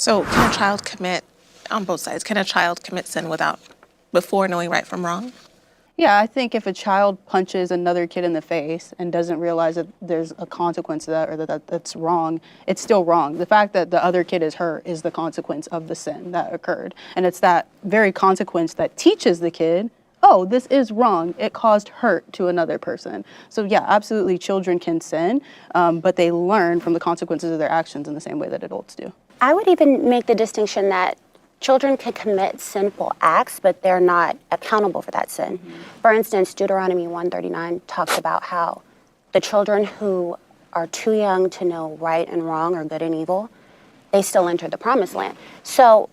So can a child commit, on both sides, can a child commit sin before knowing right from wrong? Yeah, I think if a child punches another kid in the face and doesn't realize that there's a consequence to that or that's wrong, it's still wrong. The fact that the other kid is hurt is the consequence of the sin that occurred. And it's that very consequence that teaches the kid, oh, this is wrong. It caused hurt to another person. So yeah, absolutely children can sin, but they learn from the consequences of their actions in the same way that adults do. I would even make the distinction that children can commit sinful acts, but they're not accountable for that sin. For instance, Deuteronomy 139 talks about how the children who are too young to know right and wrong or good and evil, they still enter the promised land. So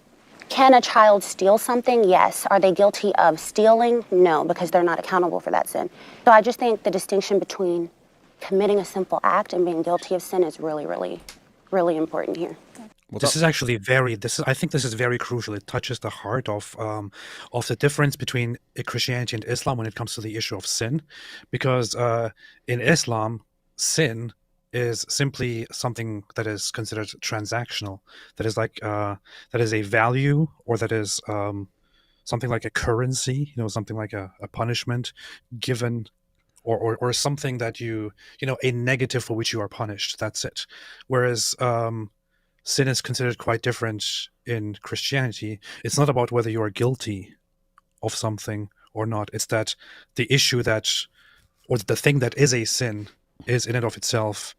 can a child steal something? Yes. Are they guilty of stealing? No, because they're not accountable for that sin. So I just think the distinction between committing a sinful act and being guilty of sin is really, really, really important here. This is actually I think this is very crucial. It touches the heart of the difference between Christianity and Islam when it comes to the issue of sin, because in Islam, sin is simply something that is considered transactional. That is that is a value, or that is something like a currency. Something like a punishment given, or something that a negative for which you are punished. That's it. Whereas sin is considered quite different in Christianity. It's not about whether you are guilty of something or not. It's that the issue or the thing that is a sin is in and of itself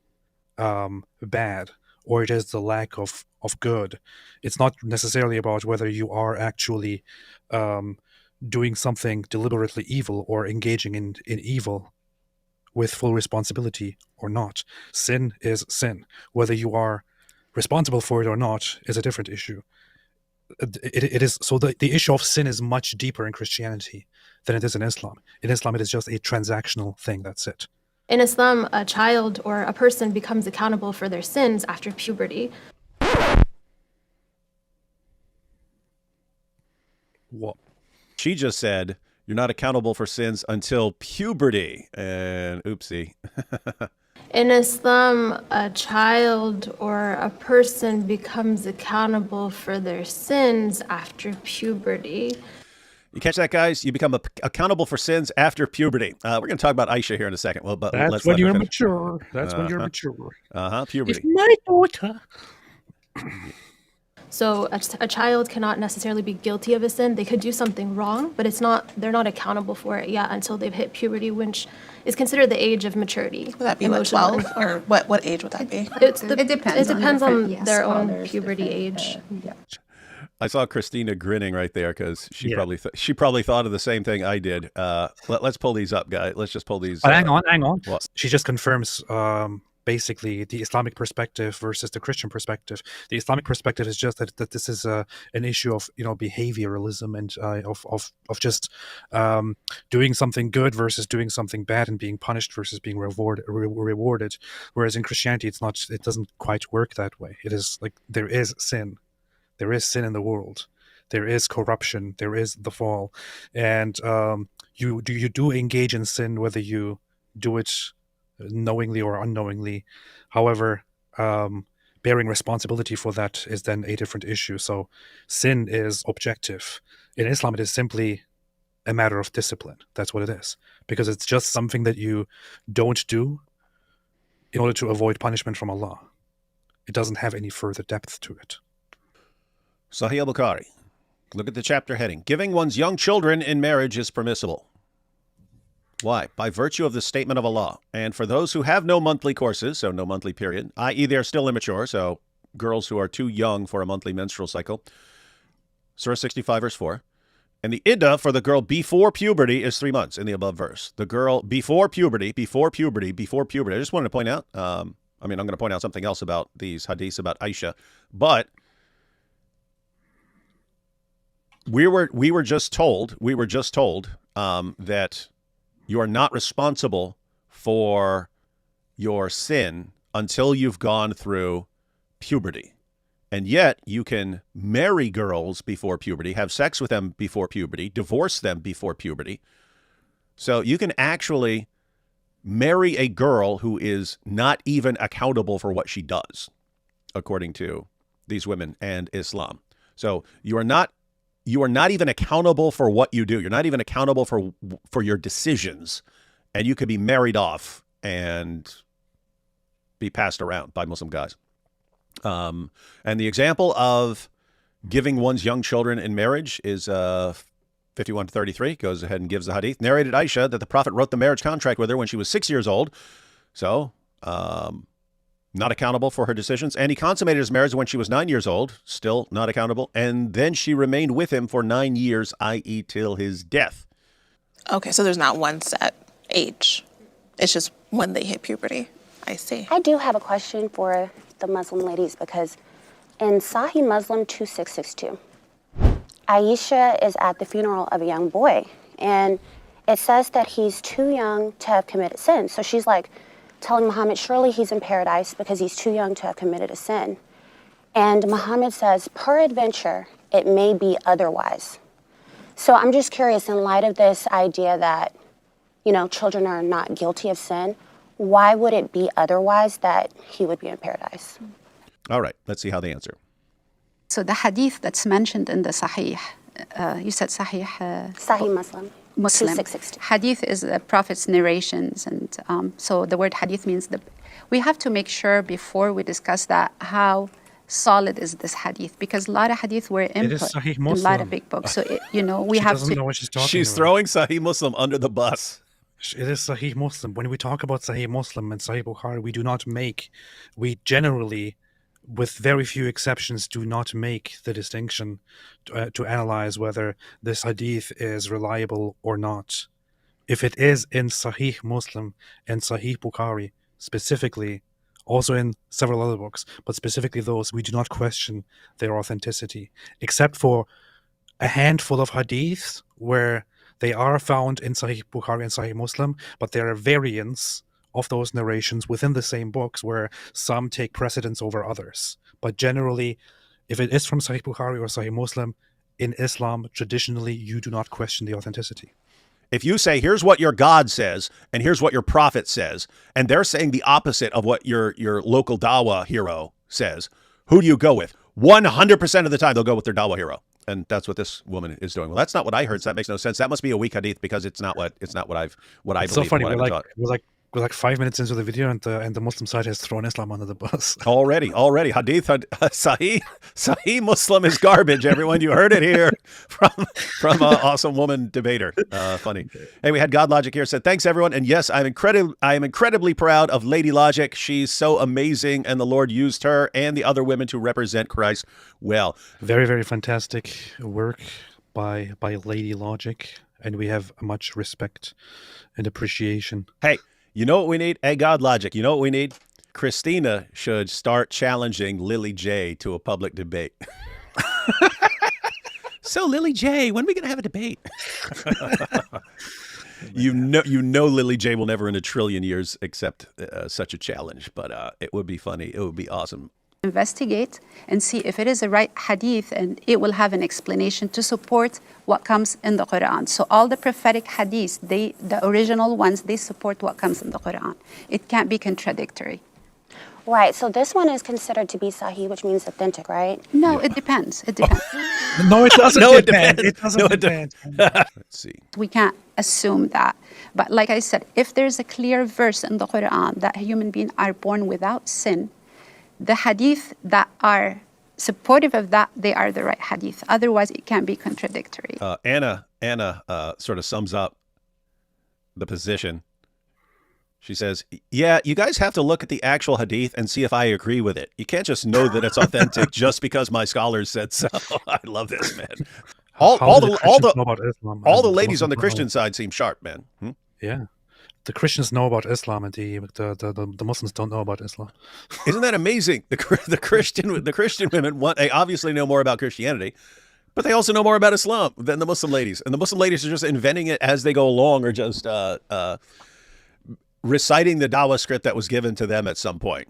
bad, or it is the lack of good. It's not necessarily about whether you are actually doing something deliberately evil or engaging in evil with full responsibility or not. Sin is sin. Whether you are responsible for it or not is a different issue. It is so the issue of sin is much deeper in Christianity than it is in Islam. In Islam, it is just a transactional thing. That's it. In Islam, a child or a person becomes accountable for their sins after puberty. What? She just said you're not accountable for sins until puberty, and oopsie. In Islam, a child or a person becomes accountable for their sins after puberty. You catch that, guys? You become accountable for sins after puberty. We're going to talk about Aisha here in a second. Well, but that's when you're mature. That's when you're mature. Puberty. It's my daughter. So a child cannot necessarily be guilty of a sin. They could do something wrong, but they're not accountable for it yet until they've hit puberty, which is considered the age of maturity. Would that be 12, or what age would that be? It depends on yes, their own fathers, puberty different, age. yeah. I saw Christina grinning right there because she probably thought of the same thing I did. Let's pull these up, guys. Let's just pull these. Hang on. What? She just confirms basically the Islamic perspective versus the Christian perspective. The Islamic perspective is just that this is an issue of behavioralism and of just doing something good versus doing something bad, and being punished versus being rewarded. Whereas in Christianity, it's not. It doesn't quite work that way. It is like there is sin. There is sin in the world. There is corruption. There is the fall, and you do engage in sin whether you do it knowingly or unknowingly. However, bearing responsibility for that is then a different issue. So sin is objective. In Islam, it is simply a matter of discipline. That's what it is, because it's just something that you don't do in order to avoid punishment from Allah. It doesn't have any further depth to it. Sahih al-Bukhari. Look at the chapter heading. Giving one's young children in marriage is permissible. Why? By virtue of the statement of Allah. And for those who have no monthly courses, so no monthly period, i.e. they're still immature, so girls who are too young for a monthly menstrual cycle, Surah 65, verse 4. And the iddah for the girl before puberty is 3 months in the above verse. The girl before puberty. I just wanted to point out, I'm going to point out something else about these hadiths about Aisha, but we were just told that you are not responsible for your sin until you've gone through puberty. And yet you can marry girls before puberty, have sex with them before puberty, divorce them before puberty. So you can actually marry a girl who is not even accountable for what she does, according to these women and Islam. So you are not even accountable for what you do. You're not even accountable for your decisions, and you could be married off and be passed around by Muslim guys. And the example of giving one's young children in marriage is 51-33, goes ahead and gives the hadith. Narrated Aisha that the Prophet wrote the marriage contract with her when she was 6 years old. So, not accountable for her decisions. And he consummated his marriage when she was 9 years old, still not accountable. And then she remained with him for 9 years, i.e. till his death. Okay, so there's not one set age. It's just when they hit puberty. I see. I do have a question for the Muslim ladies, because in Sahih Muslim 2662, Aisha is at the funeral of a young boy, and it says that he's too young to have committed sin. So she's like telling Muhammad, surely he's in paradise because he's too young to have committed a sin. And Muhammad says, peradventure, it may be otherwise. So I'm just curious, in light of this idea that, you know, children are not guilty of sin, why would it be otherwise that he would be in paradise? All right, let's see how they answer. So the hadith that's mentioned in the Sahih, you said Sahih Sahih Muslim. Muslim. 2662. Hadith is the Prophet's narrations, and so the word hadith means we have to make sure before we discuss that how solid is this hadith, because a lot of hadith were input is Sahih in a lot Muslim. of big books. So we She have doesn't know to. what she's talking She's about. throwing Sahih Muslim under the bus. It is Sahih Muslim. When we talk about Sahih Muslim and Sahih Bukhari, we generally, with very few exceptions, do not make the distinction to analyze whether this hadith is reliable or not. If it is in Sahih Muslim and Sahih Bukhari specifically, also in several other books, but specifically those, we do not question their authenticity, except for a handful of hadiths where they are found in Sahih Bukhari and Sahih Muslim, but there are variants of those narrations within the same books where some take precedence over others. But generally, if it is from Sahih Bukhari or Sahih Muslim, in Islam, traditionally, you do not question the authenticity. If you say, here's what your God says, and here's what your prophet says, and they're saying the opposite of what your local dawah hero says, who do you go with? 100% of the time, they'll go with their dawah hero. And that's what this woman is doing. Well, that's not what I heard, so that makes no sense. That must be a weak hadith, because it's not what I It's believe. so funny. What I've been taught. We're like 5 minutes into the video, and the Muslim side has thrown Islam under the bus. Already. Sahih Muslim is garbage, everyone. You heard it here from an awesome woman debater. Funny. Hey, we had God Logic here, said, thanks, everyone. And yes, I am incredibly proud of Lady Logic. She's so amazing, and the Lord used her and the other women to represent Christ well. Very, very fantastic work by Lady Logic, and we have much respect and appreciation. Hey, you know what we need? Hey, God Logic, you know what we need? Christina should start challenging Lily J to a public debate. So, Lily J, when are we going to have a debate? You know Lily J will never in a trillion years accept such a challenge, but it would be funny. It would be awesome. Investigate and see if it is the right hadith, and it will have an explanation to support what comes in the Quran. So all the prophetic hadiths, the original ones, they support what comes in the Quran. It can't be contradictory. Right, so this one is considered to be Sahih, which means authentic, right? No, it depends. It depends. No, it doesn't. No, it depend. depends. It doesn't No, it depend. Let's see. We can't assume that. But like I said, if there's a clear verse in the Quran that human beings are born without sin, the hadith that are supportive of that, they are the right hadith. Otherwise, it can be contradictory. Anna sort of sums up the position. She says, yeah, you guys have to look at the actual hadith and see if I agree with it. You can't just know that it's authentic just because my scholars said so. I love this, man. All the ladies on the Christian side seem sharp, man. Yeah. The Christians know about Islam, and the Muslims don't know about Islam. Isn't that amazing? The Christian women they obviously know more about Christianity, but they also know more about Islam than the Muslim ladies. And the Muslim ladies are just inventing it as they go along, or just reciting the dawah script that was given to them at some point.